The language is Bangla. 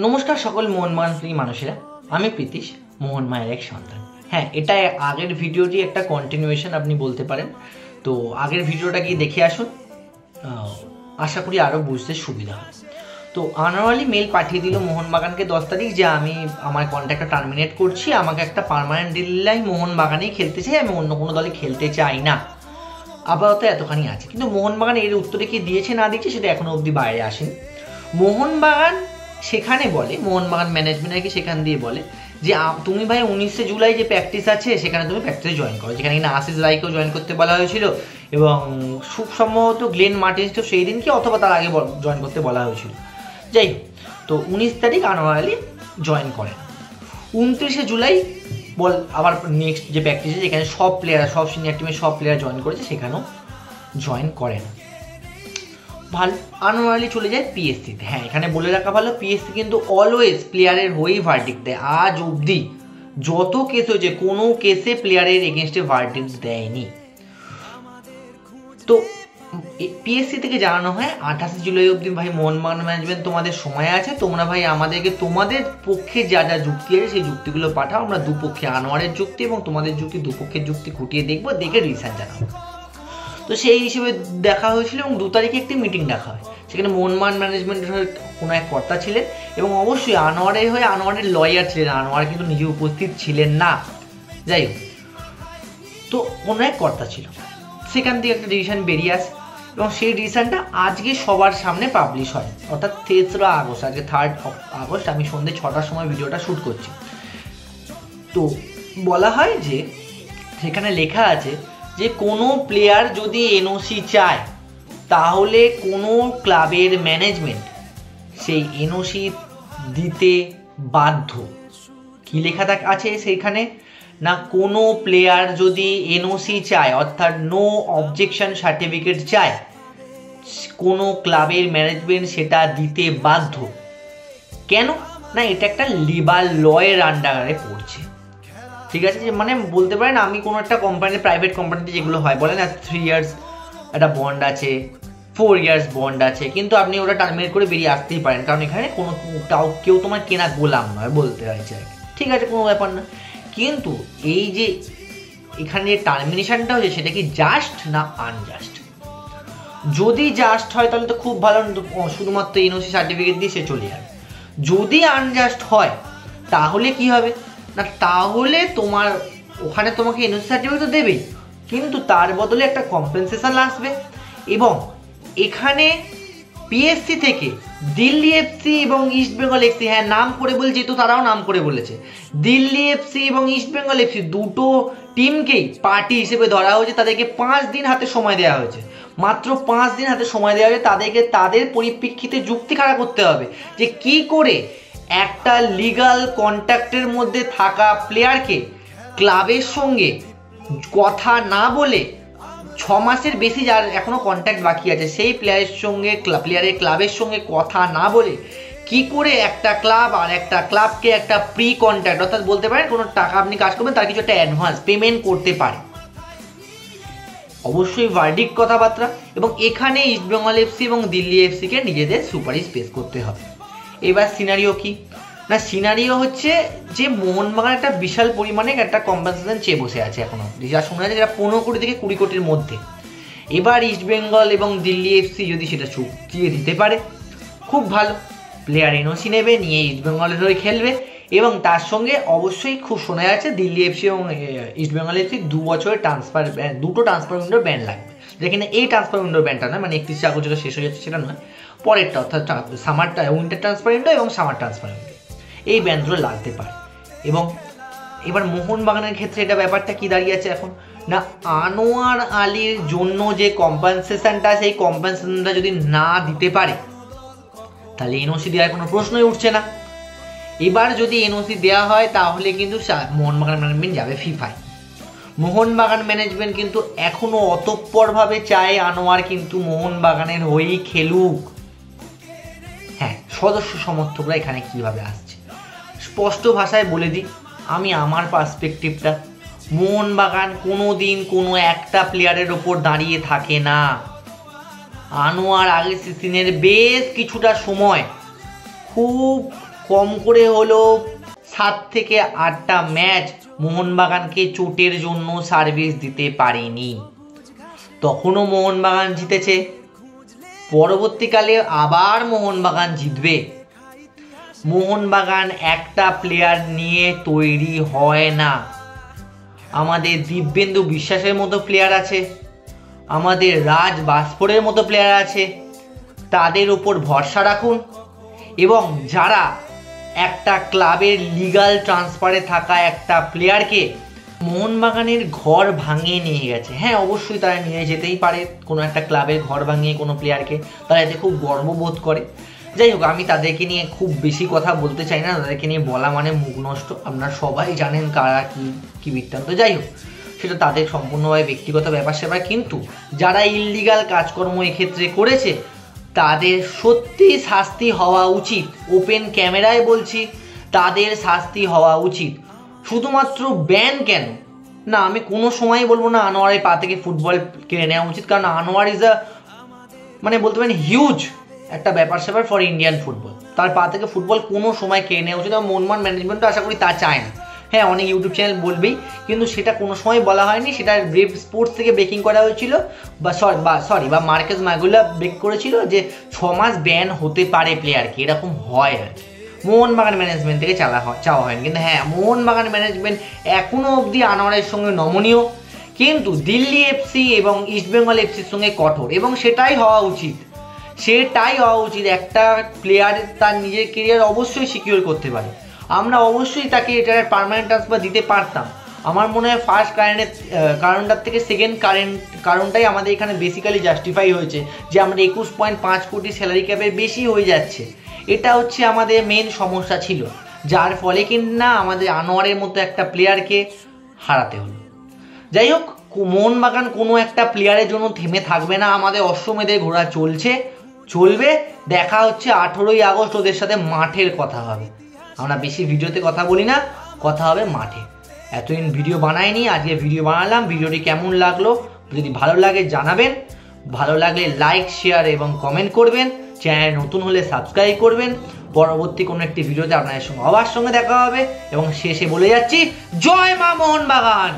নমস্কার সকল মোহনবাগান প্রিয় মানুষেরা, আমি প্রীতিশ, মোহন মায়ের এক সন্তান। হ্যাঁ, এটা আগের ভিডিওটি একটা কন্টিনিউয়েশন আপনি বলতে পারেন। তো আগের ভিডিওটা গিয়ে দেখে আসুন, আশা করি আরও বুঝতে সুবিধা হবে। তো আনোয়ার মেল পাঠিয়ে দিল মোহনবাগানকে 10 তারিখ যে আমি আমার কন্ট্রাক্টটা টার্মিনেট করছি, আমাকে একটা পার্মানেন্ট ডিলাই মোহনবাগানেই খেলতে চাই, আমি অন্য কোনো দলে খেলতে চাই না। আপাতত এতখানি আছে, কিন্তু মোহনবাগান এর উত্তরে কি দিয়েছে না দিয়েছে সেটা এখনো অবধি বাইরে আসেনি। মোহনবাগান সেখানে বলে, মোহনবাগান ম্যানেজমেন্ট নাকি সেখান দিয়ে বলে যে তুমি ভাই 19শে জুলাই যে প্র্যাকটিস আছে সেখানে তুমি প্র্যাকটিসে জয়েন করো, যেখানে কিনা আশিস রায়কেও জয়েন করতে বলা হয়েছিল এবং খুব সম্ভবত গ্লেন মার্টিন্সকেও সেই দিনকে অথবা তার আগে জয়েন করতে বলা হয়েছিল। যাই হোক, তো 19 তারিখ আনোয়ার আলী জয়েন করেন। 29শে জুলাই আবার নেক্সট যে প্র্যাকটিসে যেখানে সব প্লেয়ার, সব সিনিয়র টিমের সব প্লেয়ার জয়েন করেছে সেখানেও জয়েন করে না। ভালো, আনোয়ার আলী চলে যায় পিএসসিতে। হ্যাঁ, এখানে বলে রাখা ভালো, পিএসসি কিন্তু অলওয়েজ প্লেয়ারের হয়েই ভার্ডিক্ট দেয়। আজ অবধি যত কেস হয়েছে কোনো কেসে প্লেয়ারের এগেনস্টে ভার্ডিক্ট দেয়নি। তো পিএসসি থেকে জানানো হয় 28শে জুলাই অবধি ভাই মোহনবাগান ম্যানেজমেন্ট তোমাদের সময় আছে, তোমরা ভাই আমাদেরকে তোমাদের পক্ষে যা যা যুক্তি আছে সেই যুক্তিগুলো পাঠাও, আমরা দুপক্ষে আনোয়ারের যুক্তি এবং তোমাদের যুক্তি দুপক্ষের যুক্তি খুঁটিয়ে দেখবো, দেখে রিসার্চ জানাবো। তো সেই হিসেবে দেখা হয়েছিল এবং 2 তারিখে একটি মিটিং ডাকা হয়, সেখানে মোহনবাগান ম্যানেজমেন্টের হয়ে কোনো এক কর্তা ছিলেন এবং অবশ্যই আনোয়ারের হয়ে আনোয়ারের লয়ার ছিলেন, আনোয়ার কিন্তু নিজে উপস্থিত ছিলেন না। যাই হোক, তো কোনো এক কর্তা ছিল, সেখান থেকে একটা ডিসিশন বেরিয়ে আসে এবং সেই ডিসিশনটা আজকে সবার সামনে পাবলিশ হয়, অর্থাৎ 3রা আগস্ট, আজকে 3 আগস্ট, আমি সন্ধ্যে 6টার সময় ভিডিওটা শ্যুট করছি। তো বলা হয় যে সেখানে লেখা আছে যে কোনো প্লেয়ার যদি এনওসি চায় তাহলে কোনো ক্লাবের ম্যানেজমেন্ট সেই এনওসি দিতে বাধ্য। কি লেখা আছে সেইখানে না, কোনো প্লেয়ার যদি এনওসি চায় অর্থাৎ নো অবজেকশন সার্টিফিকেট চায়, কোনো ক্লাবের ম্যানেজমেন্ট সেটা দিতে বাধ্য। কেন না, এটা একটা লিবাল লয়ের আন্ডারে পড়ছে। ঠিক আছে, যে মানে বলতে পারেন আমি কোনো একটা কোম্পানি, প্রাইভেট কোম্পানিতে যেগুলো হয় বলে না 3 ইয়ার্স একটা বন্ড আছে, 4 ইয়ার্স বন্ড আছে, কিন্তু আপনি ওটা টার্মিনেট করে বেরিয়ে আসতেই পারেন, কারণ এখানে কোনো কেউ তোমার কেনা গোলাম নয় বলতে চাইছে। ঠিক আছে, কোনো ব্যাপার না। কিন্তু এই যে এখানে যে টার্মিনেশনটা হচ্ছে সেটা কি জাস্ট না আনজাস্ট? যদি জাস্ট হয় তাহলে তো খুব ভালো, শুধুমাত্র এনওসি সার্টিফিকেট দিয়ে সে চলে যাবে। যদি আনজাস্ট হয় তাহলে কি হবে না, তাহলে তোমার ওখানে তোমাকে এনওসি সার্টিফিকেট তো দেবেই, কিন্তু তার বদলে একটা কম্পেনসেশন আসবে। এবং এখানে পিএসসি থেকে দিল্লি এফসি এবং ইস্ট বেঙ্গল এফসি, হ্যাঁ নাম করে বলছে, তো তারাও নাম করে বলেছে, দিল্লি এফসি এবং ইস্ট বেঙ্গল এফসি দুটো টিমকেই পার্টি হিসেবে ধরা হয়েছে। তাদেরকে 5 দিন হাতে সময় দেওয়া হয়েছে, মাত্র 5 দিন হাতে সময় দেওয়া হয়েছে। তাদেরকে তাদের পরিপ্রেক্ষিতে যুক্তি খাড়া করতে হবে যে কি করে একটা লিগাল কন্ট্রাক্টের মধ্যে থাকা প্লেয়ারকে ক্লাবের সঙ্গে কথা না বলে 6 মাসের বেশি যার এখনো কন্ট্রাক্ট বাকি আছে সেই প্লেয়ারের ক্লাবের সঙ্গে কথা না বলে কি করে একটা ক্লাব আর একটা ক্লাবকে একটা প্রি কন্ট্রাক্ট, অর্থাৎ বলতে পারেন কোনো টাকা আপনি কাজ করবেন তার কিছু একটা অ্যাডভান্স পেমেন্ট করতে পারে। অবশ্যই ভার্ডিক্ট কথাবার্তা, এবং এখানে ইস্ট বেঙ্গল এফসি এবং দিল্লি এফসিকে নিজেদের সুপারিশ পেশ করতে হবে। এবার সিনারিও কি না, সিনারিও হচ্ছে যে মোহনবাগান একটা বিশাল পরিমাণে একটা কম্পেনসেশন চেয়ে বসে আছে এখনো, যা শোনা যাচ্ছে যেটা 15 কোটি থেকে 20 কোটির মধ্যে। এবার ইস্ট বেঙ্গল এবং দিল্লি এফসি যদি সেটা চুকিয়ে দিতে পারে খুব ভালো, প্লেয়ার এনওসি নেবে, নিয়ে ইস্ট বেঙ্গলের হয়ে খেলবে এবং তার সঙ্গে অবশ্যই খুব শোনা যাচ্ছে দিল্লি এফসি এবং ইস্ট বেঙ্গল এফসি 2 বছরের দুটো ট্রান্সফার উইন্ডোর ব্যান লাগবে, যেখানে এই ট্রান্সফার উইন্ডোর ব্যানটা নয়, মানে 31 আগস্ট যেটা শেষ হয়ে যাচ্ছে সেটা নয়, পরেরটা অর্থাৎ সামারটা উইন্টার ট্রান্সফার উইন্ডো এবং সামার ট্রান্সফার উইন্ডো, এই ব্যানগুলো লাগতে পারে। এবং এবার মোহনবাগানের ক্ষেত্রে এটা ব্যাপারটা কি দাঁড়িয়ে আছে এখন না, আনোয়ার আলীর জন্য যে কম্পেনসেশনটা, সেই কম্পেনসেশনটা যদি না দিতে পারে তাহলে এনওসি দেওয়ার কোনো প্রশ্নই উঠছে না। এবার যদি এনওসি দেওয়া হয় তাহলে কিন্তু মোহনবাগান ম্যানেজমেন্ট যাবে ফিফায়। মোহনবাগান ম্যানেজমেন্ট কিন্তু এখনো অতঃপরভাবে চায় আনোয়ার কিন্তু মোহনবাগানের হয়েই খেলুক। হ্যাঁ, সদস্য সমর্থকরা এখানে কিভাবে আসছে স্পষ্ট ভাষায় বলে দিই, আমি আমার পার্সপেক্টিভটা, মোহনবাগান কোনো দিন কোনো একটা প্লেয়ারের ওপর দাঁড়িয়ে থাকে না। আনোয়ার আগের সিজনের বেশ কিছুটা সময় খুব কম করে হলো 7 থেকে 8টা ম্যাচ মোহনবাগানকে চোটের জন্য সার্ভিস দিতে পারেনি। তখনও মোহনবাগান জিতেছে। পরবর্তীকালে আবার মোহনবাগান জিতবে। মোহনবাগান একটা প্লেয়ার নিয়ে তৈরি হয় না। আমাদের দিব্যেন্দু বিশ্বাসের মতো প্লেয়ার আছে, আমাদের রাজ ভাস্করের মতো প্লেয়ার আছে, তাদের উপর ভরসা রাখুন। এবং যারা একটা ক্লাবের লিগাল ট্রান্সফারে থাকা একটা প্লেয়ারকে মোহনবাগানের ঘর ভাঙিয়ে নিয়ে গেছে, হ্যাঁ অবশ্যই তারা নিয়ে যেতেই পারে কোনো একটা ক্লাবের ঘর ভাঙিয়ে কোনো প্লেয়ারকে, তারা এতে খুব গর্ববোধ করে। যাই হোক, আমি তাদেরকে নিয়ে খুব বেশি কথা বলতে চাই না, তাদেরকে নিয়ে বলা মানে মুখ নষ্ট। আপনারা সবাই জানেন কারা কি বৃত্তান্ত। যাই হোক, সেটা তাদের সম্পূর্ণভাবে ব্যক্তিগত ব্যাপার সেবার। কিন্তু যারা ইললিগাল কাজকর্ম এক্ষেত্রে করেছে তাদের সত্যি শাস্তি হওয়া উচিত। ওপেন ক্যামেরায় বলছি, তাদের শাস্তি হওয়া উচিত। শুধুমাত্র ব্যান কেন না, আমি কোনো সময় বলবো না আনোয়ারের পা থেকে ফুটবল কেড়ে নেওয়া উচিত, কারণ আনোয়ার ইজ মানে বলতে পারেন হিউজ একটা ব্যাপার স্যাপার ফর ইন্ডিয়ান ফুটবল। তার পা থেকে ফুটবল কোনো সময় কেড়ে নেওয়া উচিত, এবং মোহনবাগান ম্যানেজমেন্টও আশা করি তা চায় না। হ্যাঁ, অনেক ইউটিউব চ্যানেল বলবেই, কিন্তু সেটা কোনো সময় বলা হয়নি। সেটা ব্রেভ স্পোর্টস থেকে ব্রেকিং করা হয়েছিল, বা মার্কেস মাগুলা ব্রেক করেছিল যে 6 মাস ব্যান হতে পারে প্লেয়ারকে, এরকম হয় আর কি। মোহনবাগান ম্যানেজমেন্ট থেকে চাওয়া হয়নি। কিন্তু হ্যাঁ, মোহনবাগান ম্যানেজমেন্ট এখনো অবধি আনোয়ারের সঙ্গে নমনীয়, কিন্তু দিল্লি এফসি এবং ইস্টবেঙ্গল এফসির সঙ্গে কঠোর, এবং সেটাই হওয়া উচিত। একটা প্লেয়ার তার নিজের কেরিয়ার অবশ্যই সিকিউর করতে পারে। আমরা অবশ্যই তাকে এটার পার্মানেন্ট ট্রান্সফার দিতে পারতাম। আমার মনে হয় ফার্স্ট কারণটার থেকে সেকেন্ড কারণটাই আমাদের এখানে বেসিক্যালি জাস্টিফাই হয়েছে, যে আমরা 21.5 কোটি স্যালারি ক্যাপের বেশি হয়ে যাচ্ছে। এটা হচ্ছে আমাদের মেন সমস্যা ছিল, যার ফলে কিনা আমাদের আনোয়ারের মতো একটা প্লেয়ারকে হারাতে হলো। যাই হোক, মোহনবাগান কোনো একটা প্লেয়ারের জন্য থেমে থাকবে না। আমাদের অশ্বমেধের ঘোড়া চলবে। দেখা হচ্ছে 18ই আগস্ট, ওদের সাথে মাঠের কথা হবে। আমরা বেশি ভিডিওতে কথা বলি না, কথা হবে মাঠে। এতদিন ভিডিও বানাইনি, আজকে ভিডিও বানালাম। ভিডিওটি কেমন লাগলো যদি ভালো লাগে জানাবেন, ভালো লাগলে লাইক, শেয়ার এবং কমেন্ট করবেন। চ্যানেল নতুন হলে সাবস্ক্রাইব করবেন। পরবর্তী কোনো একটি ভিডিওতে আপনাদের সঙ্গে দেখা হবে। এবং শেষে বলে যাচ্ছি, জয় মা মোহনবাগান।